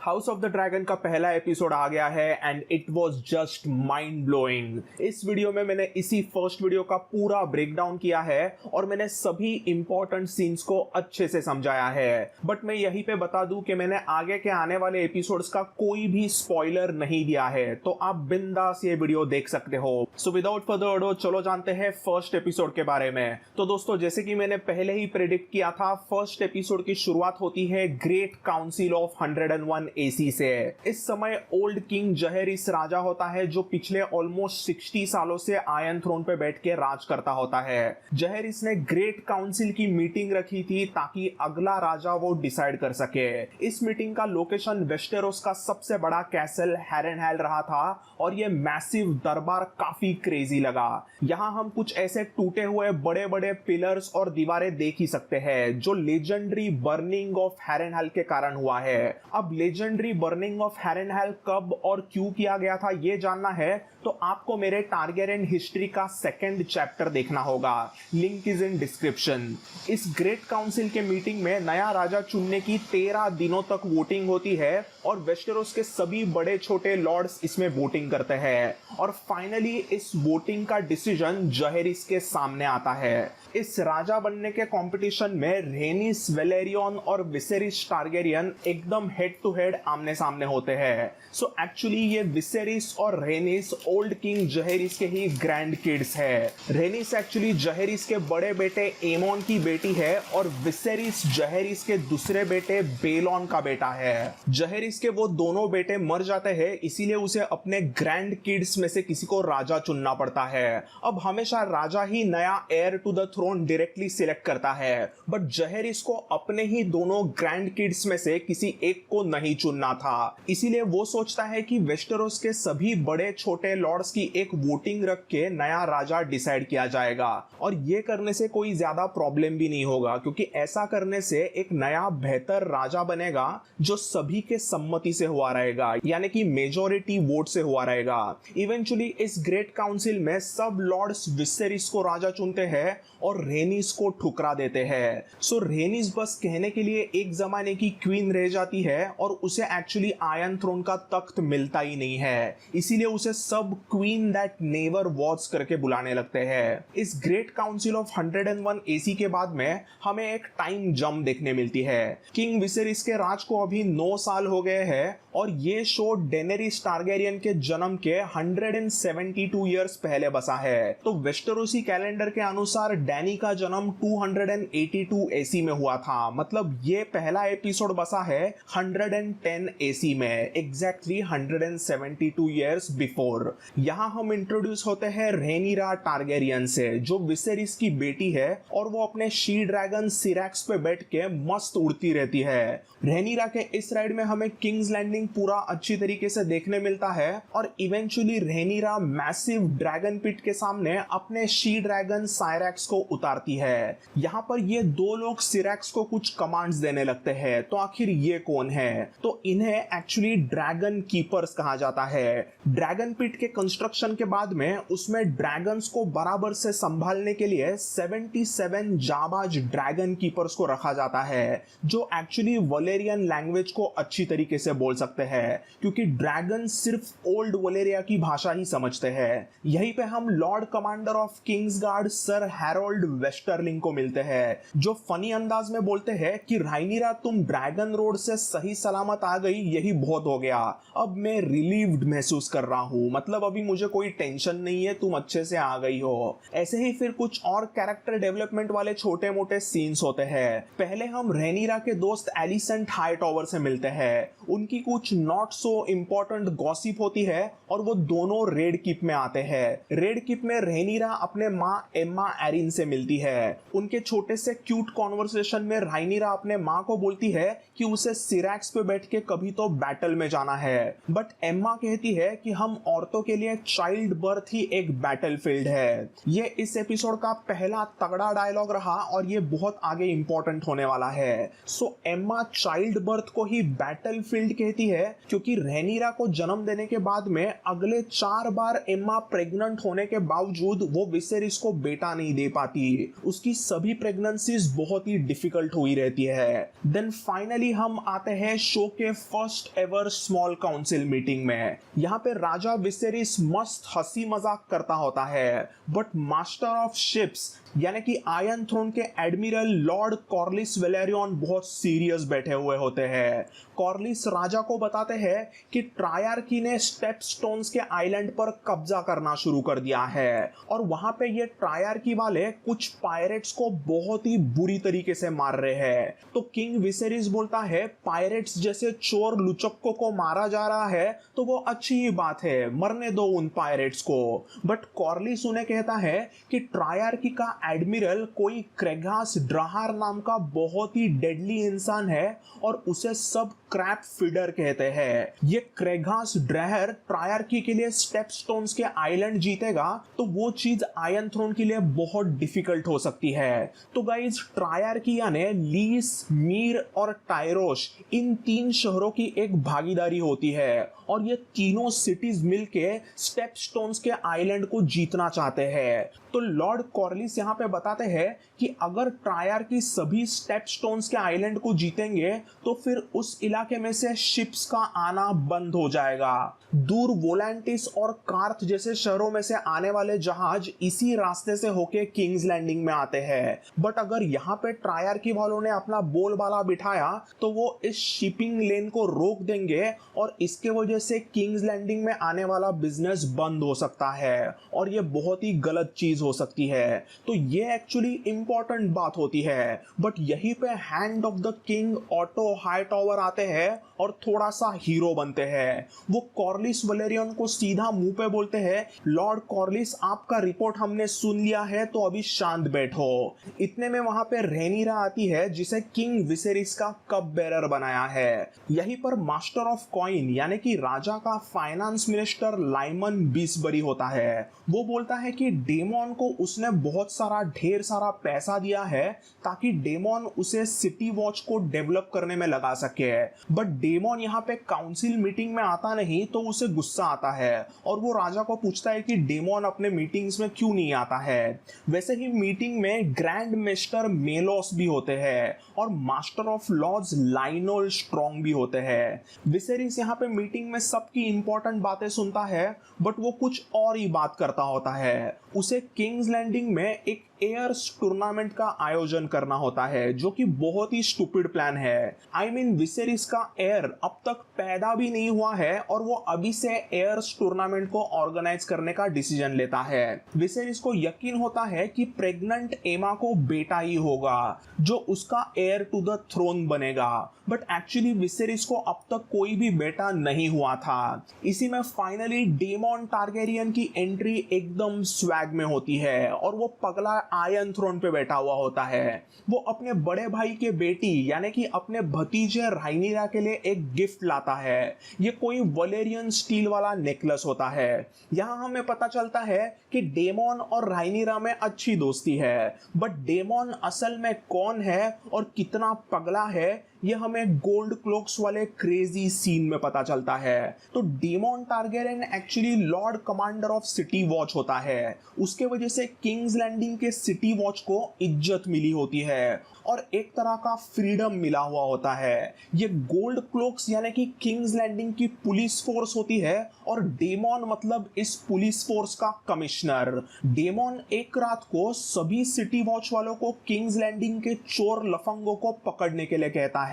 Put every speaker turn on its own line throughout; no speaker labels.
House of the dragon का पहला episode आ गया है and it was just mind blowing. इस वीडियो में मैंने इसी फर्स्ट वीडियो का पूरा ब्रेकडाउन किया है और मैंने सभी इंपॉर्टेंट सीन्स को अच्छे से समझाया है। बट मैं यहीं पे बता दूं कि मैंने आगे के आने वाले एपिसोड्स का कोई भी स्पॉइलर नहीं दिया है, तो आप बिंदास ये वीडियो देख सकते हो। सो विदाउट फर्दर अडो चलो जानते हैं फर्स्ट एपिसोड के बारे में। तो दोस्तों, जैसे कि मैंने पहले ही प्रेडिक्ट किया था, फर्स्ट एपिसोड की शुरुआत होती है ग्रेट काउंसिल ऑफ 101 एसी से। इस समय ओल्ड किंग जहेरिस राजा होता है जो पिछले ऑलमोस्ट 60 सालों से आयरन थ्रोन पे बैठ के राज करता होता है। जहेरिस ने ग्रेट काउंसिल की मीटिंग रखी थी ताकि अगला राजा वो डिसाइड कर सके। इस मीटिंग का लोकेशन वेस्टेरोस का सबसे बड़ा कैसल हैरेनहैल रहा था और ये मैसिव दरबार काफी क्रेजी लगा। यहाँ हम कुछ ऐसे टूटे हुए बड़े बड़े पिलर्स और दीवारें देख ही सकते हैं जो लेजेंडरी बर्निंग ऑफ हैरेनहैल के कारण हुआ है। अब लेजेंडरी बर्निंग ऑफ हैरेनहैल कब और क्यों किया गया था ये जानना है तो आपको मेरे टारगेरियन हिस्ट्री का सेकंड चैप्टर देखना होगा। Link is in description. इस ग्रेट काउंसिल के मीटिंग में नया राजा चुनने की 13 दिनों तक वोटिंग होती है और वेस्टेरोस के सभी बड़े छोटे लॉर्ड्स इसमें वोटिंग करते हैं और फाइनली इस वोटिंग का डिसीजन जहेरिस के सामने आता है। इस राजा बनने के कंपटीशन में रेनिस, वेलेरियन और विसेरिस टारगेरियन एकदम हेड टू हेड आमने सामने होते हैं। सो एक्चुअली ये विसेरिस और रेनिस ओल्ड किंग जहेरिस के ही ग्रैंड किड्स है। रेनिस एक्चुअली जहेरिस के बड़े बेटे एमोन की बेटी है और विसेरिस जहेरिस के दूसरे बेटे बेलॉन का बेटा है। जहेरिस के वो दोनों बेटे मर जाते हैं, इसीलिए उसे अपने ग्रैंड किड्स में से किसी को राजा चुनना पड़ता है। अब हमेशा राजा ही नया heir to the throne directly select करता है, बट जहेरिस को अपने ही दोनों ग्रैंड किड्स में से किसी एक को नहीं चुनना था। इसीलिए वो सोचता है कि वेस्टेरोस के सभी बड़े छोटे लॉर्ड्स की एक वोटिंग रख के नया राजा डिसाइड किया जाएगा और ये करने से कोई ज्यादा प्रॉब्लम भी नहीं होगा क्योंकि ऐसा करने से एक नया बेहतर राजा बनेगा जो सभी के सम्मति से हुआ रहेगा, यानी कि मेजॉरिटी वोट से हुआ रहेगा। इवेंचुअली इस ग्रेट काउंसिल में सब लॉर्ड्स विसेरिस को राजा चुनते हैं और रेनिस को ठुकरा देते हैं। सो रेनिस बस कहने के लिए एक जमाने की क्वीन रह जाती है और उसे एक्चुअली आयरन थ्रोन का तख्त मिलता ही नहीं है, इसीलिए उसे सब क्वीन दैट नेवर वॉज करके बुलाने लगते हैं। इस ग्रेट काउंसिल ऑफ 101 एसी के बाद में हमें एक टाइम जंप देखने मिलती है। किंग विसेरिस के राज को अभी 9 साल हो गए हैं और ये शो डेनेरिस टारगेरियन के जन्म के 172 ईयर्स पहले बसा है। तो वेस्टेरोसी कैलेंडर के अनुसार डैनी का जन्म 282 एसी में हुआ था, मतलब ये पहला एपिसोड बसा है 110 एसी में, एग्जैक्टली 172 ईयर्स बिफोर। यहाँ हम इंट्रोड्यूस होते हैं रेनिरा टारगेरियन से जो विसेरिस की बेटी है और वो अपने शी ड्रैगन सिरैक्स पे बैठ के मस्त उड़ती रहती है। रेनिरा के इस राइड में हमें किंग्स लैंडिंग पूरा अच्छी तरीके से देखने मिलता है और इवेंचुअली रेनिरा मैसिव ड्रैगन पिट के सामने अपने शी ड्रैगन साइरैक्स को उतारती है। यहाँ पर ये दो लोग सिरैक्स को कुछ कमांड्स देने लगते हैं। तो आखिर ये कौन है? तो इन्हें एक्चुअली ड्रैगन कीपर्स कहा जाता है। ड्रैगन पिट के कंस्ट्रक्शन के बाद में उसमें ड्रैगन्स को बराबर से संभालने के लिए 77 जाबाज ड्रैगन कीपर्स को रखा जाता है जो एक्चुअली वलेरियन लैंग्वेज को अच्छी तरीके से बोल सकते हैं क्योंकि ड्रैगन सिर्फ ओल्ड वलेरिया की भाषा ही समझते हैं। यहीं पे हम Lord commander of Kings guard sir Harold वेस्टरलिंग को मिलते हैं जो फनी अंदाज में बोलते हैं कि राइनिरा तुम ड्रैगन रोड से सही सलामत आ गई, यही बहुत हो गया। अब मैं रिलीव्ड महसूस कर रहा हूँ, मतलब अभी मुझे कोई टेंशन नहीं है, तुम अच्छे से आ गई हो। ऐसे ही फिर कुछ और कैरेक्टर डेवलपमेंट वाले छोटे मोटे सीन्स होते हैं। पहले हम रेनिरा के दोस्त एलिसेंट हाईटॉवर से मिलते हैं। उनकी कुछ नॉट सो इंपॉर्टेंट गॉसिप होती है और वो दोनों रेड किप में आते हैं। रेड किप में रेनिरा अपने माँ एम्मा एरिन से मिलती है। उनके छोटे से क्यूट कॉन्वर्सेशन में राइनिरा अपने माँ को बोलती है कि उसे सिरैक्स पे बैठ के कभी तो बैटल में जाना है, बट एम्मा कहती है कि हम औरतों के लिए चाइल्ड बर्थ ही एक बैटलफील्ड है। ये इस एपिसोड का पहला तगड़ा डायलॉग रहा और ये बहुत आगे इंपॉर्टेंट होने वाला है। सो एम्मा चाइल्ड बर्थ को ही बैटलफील्ड कहती है क्योंकि रेनिरा को जन्म देने के बाद में अगले 4 बार एम्मा प्रेग्नेंट होने के बावजूद वो विसेरिस को बेटा नहीं दे पाती पाती, उसकी सभी प्रेगनेंसीज बहुत ही डिफिकल्ट हुई रहती है। देन फाइनली हम आते हैं शो के first ever small council meeting में। यहाँ पे राजा विसेरिस मस्त हंसी मजाक करता होता है, बट मास्टर ऑफ शिप्स यानी कि आयरन थ्रोन के एडमिरल लॉर्ड कॉर्लिस वेलेरियन बहुत सीरियस बैठे हुए होते हैं। कॉर्लिस राजा को बताते हैं कि ट्रायर्की ने स्टेप स्टोन्स के आइलैंड पर कब्जा करना शुरू कर दिया है और वहां पे ये ट्रायर्की वाले कुछ पायरेट्स को बहुत ही बुरी तरीके से मार रहे हैं। तो किंग विसेरिस बोलता है पायरेट्स जैसे चोर लुचक्कों को मारा जा रहा है तो वो अच्छी ही बात है, मरने दो उन पायरेट्स को। बट कॉर्लिस उन्हें कहता है कि ट्रायर्की का एडमिरल कोई क्रेगास ड्राहर नाम का बहुत ही डेडली इंसान है और उसे सब क्रैप फीडर कहते हैं। ये क्रेगास ड्राहर ट्रायर्की के लिए स्टेप स्टोन्स के आइलैंड जीतेगा तो वो चीज आयरन थ्रोन के लिए बहुत डिफिकल्ट हो सकती है। तो गाइज ट्रायर्की यानी लीस, मीर और टायरोश इन 3 शहरों की एक भागीदारी होती है और ये तीनों सिटीज मिलके स्टेप स्टोन्स के आइलैंड को जीतना चाहते हैं। तो लॉर्ड कॉर्लिस यहाँ पे बताते हैं कि अगर ट्रायर्की सभी स्टेप स्टोन्स के आइलैंड को जीतेंगे तो फिर उस इलाके में से शिप्स का आना बंद हो जाएगा। दूर वोलेंटिस और कार्थ जैसे शहरों में से आने वाले जहाज इसी रास्ते से होके किंग्स लैंडिंग में आते हैं। बट अगर यहाँ पे ट्रायर्की वालों ने अपना बोलबाला बिठाया तो वो इस शिपिंग लेन को रोक देंगे और इसके वजह से किंग्स लैंडिंग में आने वाला बिजनेस बंद हो सकता है और ये बहुत ही गलत चीज हो सकती है। तो ये एक्चुअली इंपॉर्टेंट बात होती है। बट यहीं पे hand of the king auto Hightower आते हैं और थोड़ा सा हीरो बनते हैं। वो कॉर्लिस वलेरियन को सीधा मुंह पे बोलते हैं, लॉर्ड कॉर्लिस आपका रिपोर्ट हमने सुन लिया है तो अभी शांत बैठो। इतने में वहां पे रेनीरा आती है जिसे किंग विसेरिस का कप बेरर बनाया है। यहीं पर मास्टर ऑफ कॉइन यानी कि राजा का फाइनेंस मिनिस्टर लाइमन बीसबरी होता है। वो बोलता है कि डेमोन को उसने बहुत सारा ढेर सारा पैसा दिया है ताकि डेमोन उसे सिटी वॉच को डेवलप करने में लगा सके। बट डेमोन यहाँ पे काउंसिल मीटिंग में आता नहीं तो उसे गुस्सा आता है और वो राजा को पूछता है कि डेमोन अपने मीटिंग्स में क्यों नहीं आता है। वैसे ही मीटिंग में ग्रैंड मास्टर मेलोस भी होते हैं और मास्टर ऑफ लॉर्ड्स लाइनोल स्ट्रॉन्ग भी होते हैं। विसेरिस यहाँ पे मीटिंग में सबकी इंपॉर्टेंट बातें सुनता है बट वो कुछ और ही बात करता होता है। उसे किंग्स लैंडिंग में एक एयर्स टूर्नामेंट का आयोजन करना होता है जो कि बहुत ही स्टूपिड प्लान है। आई मीन विसेरिस का एयर अब तक पैदा भी नहीं हुआ है और वो अभी से एयर्स टूर्नामेंट को ऑर्गेनाइज करने का डिसीजन लेता है। विसेरिस को यकीन होता है कि प्रेग्नेंट एमा को बेटा ही होगा जो उसका एयर टू द थ्रोन बनेगा। बट एक्चुअली विसेरिस को अब तक कोई भी बेटा नहीं हुआ था। इसी में फाइनली डेमोन टारगेरियन की एंट्री एकदम स्वैग में होती है और वो पगला आयरन थ्रोन पे बैठा हुआ होता है। वो अपने बड़े भाई के बेटी यानी कि अपने भतीजे राइनीरा के लिए एक गिफ्ट लाता है। ये कोई वलेरियन स्टील वाला नेकलेस होता है। यहाँ हमें पता चलता है कि डेमोन और राइनीरा में अच्छी दोस्ती है बट डेमोन असल में कौन है और कितना पगला है ये हमें गोल्ड क्लोक्स वाले क्रेजी सीन में पता चलता है। तो demon Targaryen actually Lord commander of city watch होता है। उसके वजह से किंग्स लैंडिंग के सिटी वॉच को इज्जत मिली होती है और एक तरह का फ्रीडम मिला हुआ होता है। ये गोल्ड क्लोक्स यानी कि किंग्स लैंडिंग की पुलिस फोर्स होती है और डेमोन मतलब इस पुलिस फोर्स का कमिश्नर। डेमोन एक रात को सभी सिटी वॉच वालों को किंग्स लैंडिंग के चोर लफंगों को पकड़ने के लिए कहता है।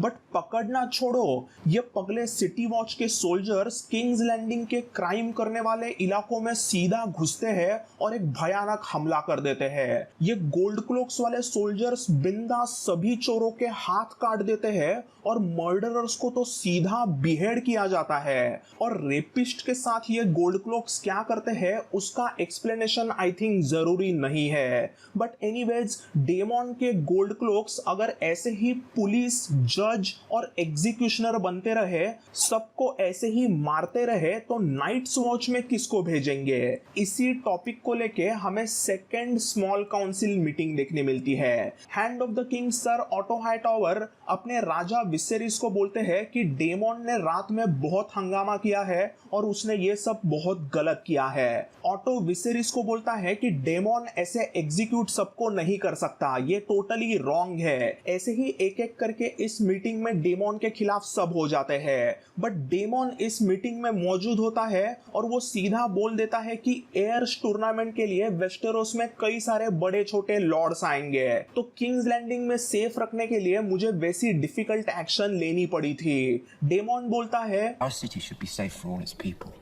बट पकड़ना छोड़ो, ये पगले सिटी वॉच के सोल्जर्स किंग्स लैंडिंग के क्राइम करने वाले इलाकों में सीधा घुसते हैं और एक भयानक हमला कर देते हैं। ये गोल्ड क्लोक्स वाले सोल्जर्स बिंदास सभी चोरों के हाथ काट देते हैं और मर्डरर्स को तो सीधा बिहेड किया जाता है। और रेपिस्ट के साथ ये गोल्ड क्लोक्स क्या करते हैं उसका एक्सप्लेनेशन आई थिंक जरूरी नहीं है। बट एनीवेज डेमोन के गोल्ड क्लोक्स अगर ऐसे ही पुलिस, जज और एग्जीक्यूशनर बनते रहे, सबको ऐसे ही मारते रहे तो नाइट्स वॉच में किसको भेजेंगे। इसी टॉपिक को लेके हमें सेकेंड स्मॉल काउंसिल मीटिंग देखने मिलती है। Hand hand of the king sir auto Hightower अपने राजा विसेरिस को बोलते हैं कि डेमन ने रात में बहुत हंगामा किया है और उसने ये सब बहुत गलत किया है। ऑटो विसेरिस को बोलता है कि डेमन ऐसे एग्जीक्यूट सबको नहीं कर सकता, ये टोटली रॉन्ग है। ऐसे ही एक एक करके इस मीटिंग में डेमन के खिलाफ सब हो जाते हैं, बट डेमन इस मीटिंग में मौजूद होता है और वो सीधा बोल देता है कि एयर्स टूर्नामेंट के लिए वेस्टेरोस में कई सारे बड़े छोटे लॉर्ड्स आएंगे, तो किंग्स लैंडिंग में सेफ रखने के लिए मुझे वैसी डिफिकल्ट एक्शन लेनी पड़ी थी। डेमन बोलता है
Our city should be safe for all its people.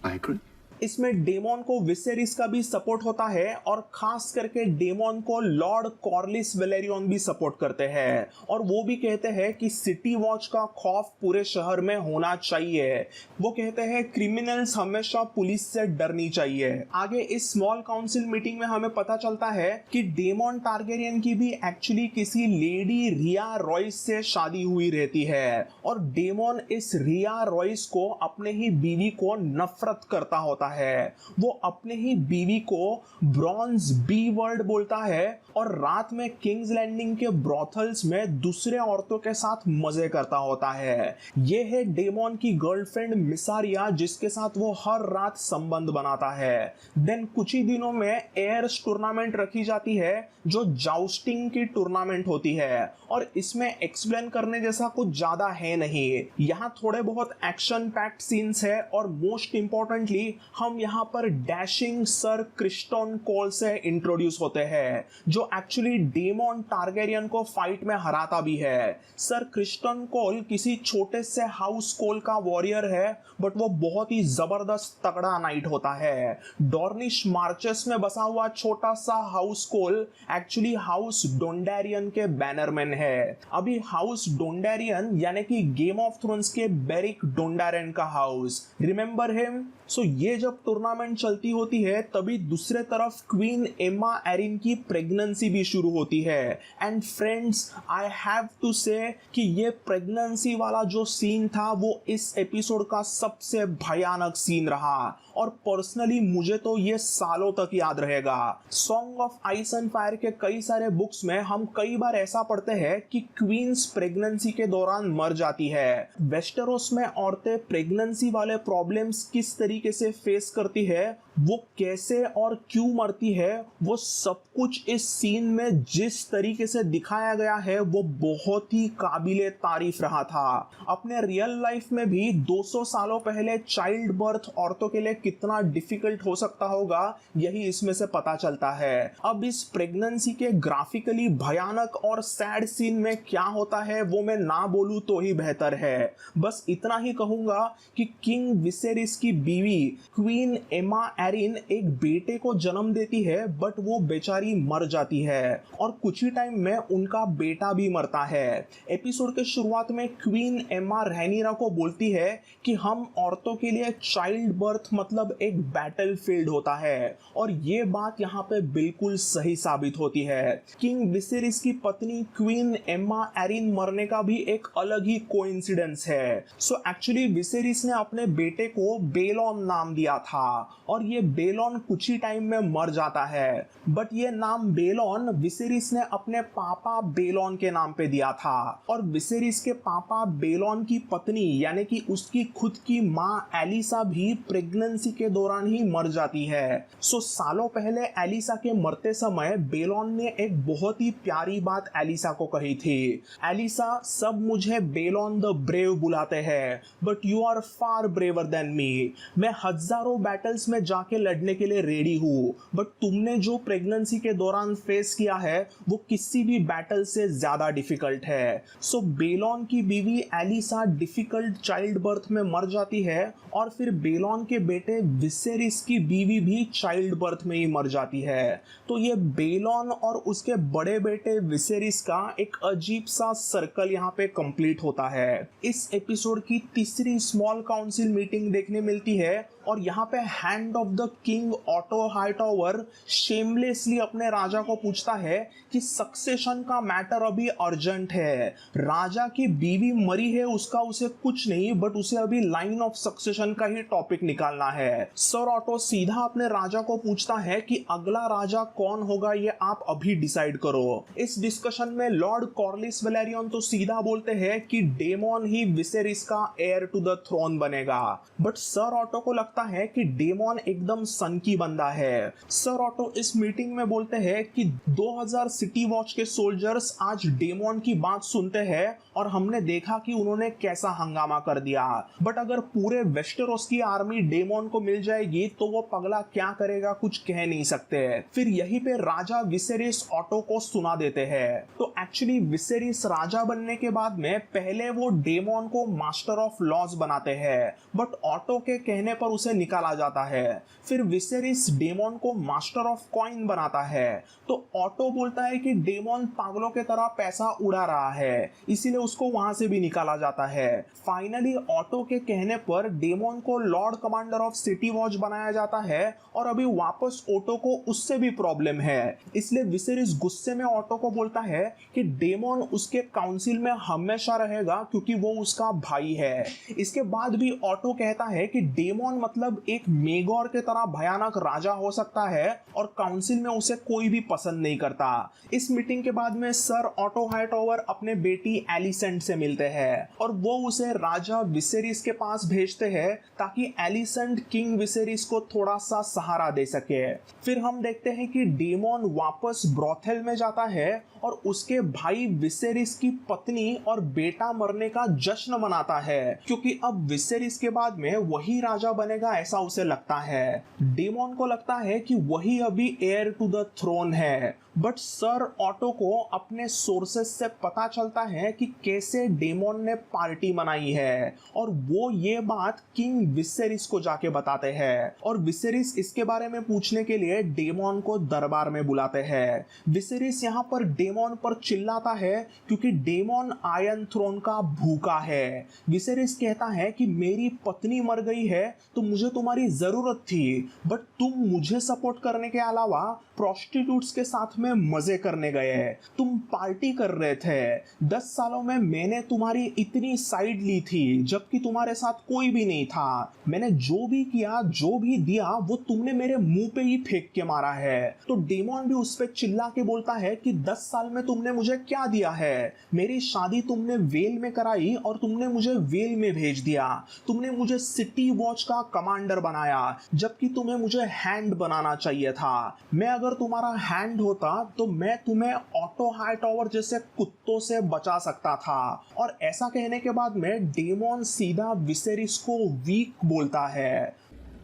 I agree.
इसमें डेमन को विसेरिस का भी सपोर्ट होता है और खास करके डेमन को लॉर्ड कॉर्लिस वेलेरियन भी सपोर्ट करते हैं और वो भी कहते हैं कि सिटी वॉच का खौफ पूरे शहर में होना चाहिए। वो कहते हैं क्रिमिनल्स हमेशा पुलिस से डरनी चाहिए। आगे इस स्मॉल काउंसिल मीटिंग में हमें पता चलता है कि डेमन टारगेरियन की भी एक्चुअली किसी लेडी रिया रॉयस से शादी हुई रहती है और डेमन इस रिया रॉयस को अपने ही बीवी को नफरत करता होता है। वो अपने ही बीवी को ब्रॉन्ज बी वर्ड बोलता है और रात में किंग्स लैंडिंग के ब्रॉथल्स में दूसरे औरतों के साथ मजे करता होता है। ये है डेमन की गर्लफ्रेंड मिसारिया, जिसके साथ वो हर रात संबंध बनाता है। देन कुछ ही दिनों में एयर्स टूर्नामेंट रखी जाती है जो जाउस्टिंग की टूर्नामेंट होती है और इसमें एक्सप्लेन करने जैसा कुछ ज्यादा है नहीं। यहाँ थोड़े बहुत एक्शन पैक्ड सीन्स है और मोस्ट इंपॉर्टेंटली हम यहाँ पर डैशिंग सर क्रिस्टन कोल से इंट्रोड्यूस होते हैं जो एक्चुअली डेमन टारगेरियन को फाइट में हराता भी है। सर क्रिस्टन कोल किसी छोटे से हाउस कोल का वॉरियर है, बट वो बहुत ही जबरदस्त तगड़ा नाइट होता है। डॉर्निश मार्चेस में बसा हुआ छोटा सा हाउस कोल एक्चुअली हाउस डोंडारियन के बैनरमैन है। अभी हाउस डोंडारियन यानी कि गेम ऑफ थ्रोन्स के बेरिक डोंडारियन का हाउस, रिमेंबर हिम? सो ये जब टूर्नामेंट चलती होती है तभी दूसरे तरफ क्वीन एम्मा एरिन की प्रेगनेंसी भी शुरू होती है। And friends, I have to say कि ये प्रेगनेंसी वाला जो सीन था वो इस एपिसोड का सबसे भयानक सीन रहा और पर्सनली मुझे तो ये सालों तक याद रहेगा। Song of ice and fire के कई सारे बुक्स में हम कई बार ऐसा पढ़ते हैं कि क्वींस प्रेगनेंसी के दौरान मर जाती है। वेस्टेरोस में औरतें प्रेगनेंसी वाले प्रॉब्लम्स किस तरीके से फेस करती है, वो कैसे और क्यों मरती है, वो सब कुछ इस सीन में जिस तरीके से दिखाया गया है वो बहुत ही काबिले तारीफ रहा था। अपने रियल लाइफ में भी 200 सालों पहले चाइल्ड बर्थ औरतों के लिए कितना डिफिकल्ट हो सकता होगा, यही इसमें से पता चलता है। अब इस प्रेगनेंसी के ग्राफिकली भयानक और सैड सीन में क्या होता है वो मैं ना बोलूं तो ही बेहतर है। बस इतना ही कहूंगा कि किंग विसेरिस की बीवी क्वीन एम्मा एरिन एक बेटे को जन्म देती है, बट वो बेचारी मर जाती है और कुछ ही टाइम में उनका बेटा भी मरता है। एपिसोड के शुरुआत में क्वीन एम्मा रैनीरा को बोलती है कि हम औरतों के लिए चाइल्ड बर्थ मतलब एक बैटलफील्ड होता है और ये बात यहाँ पे बिल्कुल सही साबित होती है। किंग विसेरिस की पत्नी क्वीन एम्मा एरिन मरने का भी एक अलग ही कोइंसिडेंस है। सो एक्चुअली विसेरिस ने अपने बेटे को बेलॉन नाम दिया था और ये बेलॉन कुछ ही टाइम में मर जाता है, बट ये नाम बेलॉन विसेरिस ने अपने पापा बेलॉन के नाम पे दिया था और विसेरिस के पापा बेलॉन की पत्नी यानी कि उसकी खुद की माँ एलिसा भी प्रेगनेंसी के दौरान ही मर जाती है। सो सालों पहले एलिसा के मरते समय बेलॉन ने एक बहुत ही प्यारी बात एलिसा को कही थी। एलिसा, सब मुझे बेलॉन द ब्रेव बुलाते हैं, but you are far braver than me. मैं हजारों बैटल्स में जाके लड़ने के लिए रेडी हूँ, बट तुमने जो प्रेगनेंसी के दौरान फेस किया है वो किसी भी बैटल से ज्यादा डिफिकल्ट है। सो बेलॉन की बीवी एलिसा डिफिकल्ट चाइल्ड बर्थ में मर जाती है और फिर बेलॉन के बेटे विसेरिस की बीवी भी चाइल्ड बर्थ में ही मर जाती है। तो ये बेलॉन और उसके बड़े बेटे विसेरिस का एक अजीब सा सर्कल यहाँ पे कंप्लीट होता है। इस एपिसोड की तीसरी स्मॉल काउंसिल मीटिंग देखने मिलती है और यहाँ पे hand of the king auto Hightower shamelessly अपने राजा को पूछता है कि सक्सेशन का मैटर अभी अर्जेंट है, राजा की बीवी मरी है उसका उसे कुछ नहीं, बट उसे अभी लाइन ऑफ सक्सेशन का ही टॉपिक निकालना है। सर ऑटो सीधा अपने राजा को पूछता है कि अगला राजा कौन होगा ये आप अभी डिसाइड करो। इस डिस्कशन में लॉर्ड कॉर्लिस वेलेरियन तो सीधा बोलते हैं कि डेमोन ही विसेरिस का हेयर टू द थ्रोन बनेगा, बट सर ऑटो को लगता है कि डेमोन एकदम सनकी बंदा है। सर ऑटो इस मीटिंग में बोलते हैं कि 2000 सिटी वॉच के सोल्जर्स आज डेमोन की बात सुनते हैं और हमने देखा कि उन्होंने कैसा हंगामा कर दिया, बट अगर पूरे वेस्टेरोस की आर्मी डेमोन को मिल जाएगी तो वो पगला क्या करेगा कुछ कह नहीं सकते। फिर यहीं पे राजा विसेरिस ऑटो को सुना देते हैं। तो एक्चुअली विसेरिस राजा बनने के बाद में पहले वो डेमोन को मास्टर ऑफ लॉज बनाते हैं, बट ऑटो के कहने पर उसे निकाला जाता है। फिर विसेरिस डेमोन को मास्टर ऑफ कॉइन बनाता है, तो ऑटो बोलता है कि डेमोन पागलों के तरह पैसा उड़ा रहा है, इसीलिए उसको वहां से भी निकाला जाता है। फाइनली ऑटो के कहने पर डेमोन को Lord commander of city watch बनाया जाता है और अभी वापस ऑटो को उससे भी प्रॉब्लम है, इसलिए विसेरिस गुस्से में ऑटो को बोलता है कि डेमोन उसके काउंसिल में हमेशा रहेगा क्योंकि वो उसका भाई है। इसके बाद भी ऑटो कहता है कि डेमोन मतलब एक मेगोर के तरह भयानक राजा हो सकता है और काउंसिल में उसे कोई भी पसंद नहीं करता। इस मीटिंग के बाद में सर ऑटो हाइटॉवर अपने बेटी एलिसेंट से मिलते हैं और वो उसे राजा विसेरिस के पास भेजते हैं ताकि एलिसेंट किंग विसेरिस को थोड़ा सा सहारा दे सके। फिर हम देखते हैं कि डेमोन वापस ब्रॉथेल में जाता है और उसके भाई विसेरिस की पत्नी और बेटा मरने का जश्न मनाता है क्योंकि अब विसेरिस के बाद में वही राजा बनेगा ऐसा उसे लगता है। डेमोन को लगता है कि वही अभी हेयर टू द थ्रोन है, बट सर ऑटो को अपने सोर्सेस से पता चलता है कि कैसे डेमोन ने पार्टी मनाई है और वो ये बात किंग विसेरिस को जाके बताते हैं और विसेरिस इसके बारे में पूछने के लिए डेमोन को दरबार में बुलाते हैं। विसेरिस यहाँ पर डेमोन पर चिल्लाता है क्योंकि डेमोन आयरन थ्रोन का भूखा है। विसेरिस कहता है कि मेरी पत्नी मर गई है तो मुझे तुम्हारी जरूरत थी, बट तुम मुझे सपोर्ट करने के अलावा प्रोस्टिट्यूट्स के साथ में मजे करने गए, तुम पार्टी कर रहे थे। 10 सालों में मैंने तुम्हारी इतनी साइड ली थी जबकि तुम्हारे साथ कोई भी नहीं था। मैंने जो भी किया जो भी दिया वो तुमने मेरे मुंह पे ही फेंक के मारा है। तो डेमोन भी उस पे चिल्ला के बोलता है कि 10 साल में तुमने मुझे क्या दिया है? मेरी शादी तुमने वेल में कराई और तुमने मुझे वेल में भेज दिया। तुमने मुझे सिटी वॉच का कमांडर बनाया जबकि तुम्हें मुझे हैंड बनाना चाहिए था। मैं अगर तुम्हारा हैंड होता तो मैं तुम्हें ऑटो हाइटॉवर जैसे कुत्तों से बचा सकता था। और ऐसा कहने के बाद में डेमोन सीधा विसेरिस को वीक बोलता है।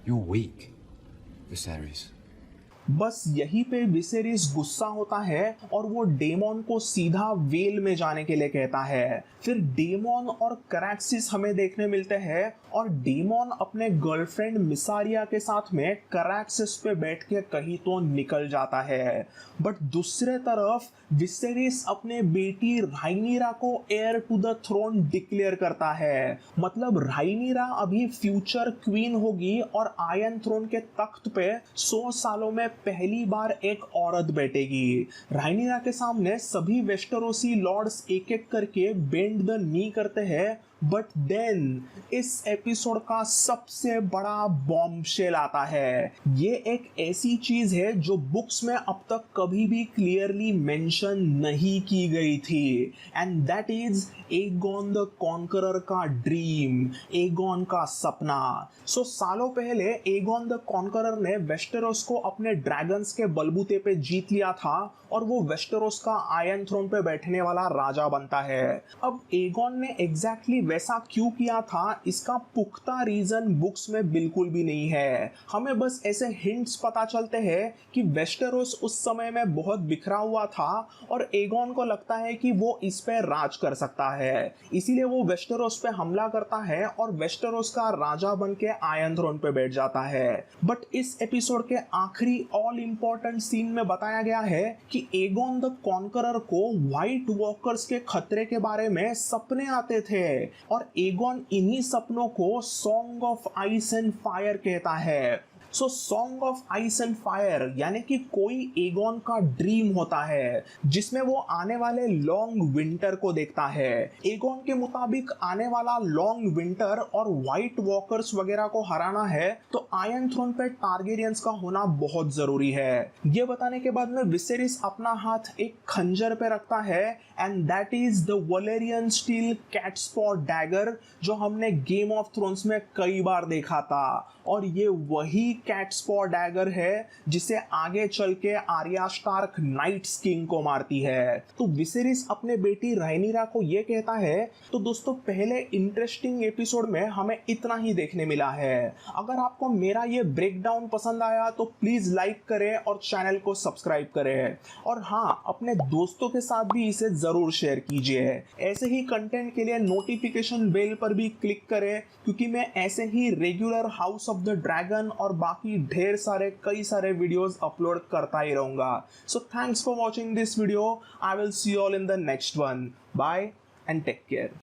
You're weak, Viserys.
बस यहीं पे विसेरिस गुस्सा होता है और वो डेमोन को सीधा वेल में जाने के लिए कहता है। फिर डेमोन और करैक्सिस हमें देखने मिलते हैं और डेमोन अपने गर्लफ्रेंड मिसारिया के साथ में करैक्सिस पे बैठ के कहीं तो निकल जाता है, बट दूसरे तरफ विसेरिस अपने बेटी राइनीरा को heir to the throne declare करता है। मतलब राइनीरा अभी फ्यूचर क्वीन होगी और आयरन थ्रोन के तख्त पे 100 सालों में पहली बार एक औरत बैठेगी। राइनीरा के सामने सभी वेस्टेरोसी लॉर्ड्स एक एक करके बेंड द नी करते हैं, बट देन इस एपिसोड का सबसे बड़ा बॉम्बशेल आता है। ये एक ऐसी चीज है जो बुक्स में अब तक कभी भी क्लियरली मेंशन नहीं की गई थी, and that is Aegon the conqueror का ड्रीम, एगोन का सपना। सो सालों पहले एगोन द कॉन्करर ने वेस्टेरोस को अपने ड्रैगन्स के बलबूते पे जीत लिया था और वो वेस्टेरोस का आयरन थ्रोन पे बैठने वाला राजा बनता है। अब एगोन ने एग्जैक्टली वैसा क्यों किया था इसका पुख्ता रीजन बुक्स में बिल्कुल भी नहीं है। हमें बस ऐसे हिंट्स पता चलते हैं कि वेस्टेरोस उस समय में बहुत बिखरा हुआ था और एगोन को लगता है कि वो इस पे राज कर सकता है, इसीलिए वो वेस्टेरोस पे हमला करता है और वेस्टेरोस का राजा बन के आयरन थ्रोन पे बैठ जाता है। बट इस एपिसोड के आखिरी ऑल इंपॉर्टेंट सीन में बताया गया है कि एगोन द कॉन्करर को व्हाइट वॉकर्स के खतरे के बारे में सपने आते थे और एगोन इन्हीं सपनों को song of ice and fire कहता है। So song of ice and fire यानी कि कोई एगोन का ड्रीम होता है जिसमें वो आने वाले लॉन्ग विंटर को देखता है। एगोन के मुताबिक आने वाला लॉन्ग विंटर और व्हाइट वॉकर्स वगैरह को हराना है तो आयरन थ्रोन पे टारगेरियंस का होना बहुत जरूरी है। ये बताने के बाद में विसेरिस अपना हाथ एक खंजर पे रखता है and that is the Valyrian steel catspaw dagger जो हमने गेम ऑफ थ्रोन्स में कई बार देखा था और ये वही कैट्सपॉ डैगर है जिसे आगे चल के आर्या स्टार्क नाइट्स किंग को मारती है। तो विसेरिस अपने बेटी रायनीरा को ये कहता है। तो दोस्तों पहले इंटरेस्टिंग एपिसोड में हमें इतना ही देखने मिला है। अगर आपको मेरा ये ब्रेकडाउन पसंद आया तो प्लीज लाइक करें और चैनल को सब्सक्राइब करें और हाँ अपने दोस्तों के साथ भी इसे जरूर शेयर कीजिए। ऐसे ही कंटेंट के लिए नोटिफिकेशन बेल पर भी क्लिक करें क्योंकि मैं ऐसे ही regular house of the dragon और बाकी ढेर सारे कई सारे वीडियोस अपलोड करता ही रहूंगा। So thanks for watching this video. I will see you all in the next one. Bye and take care.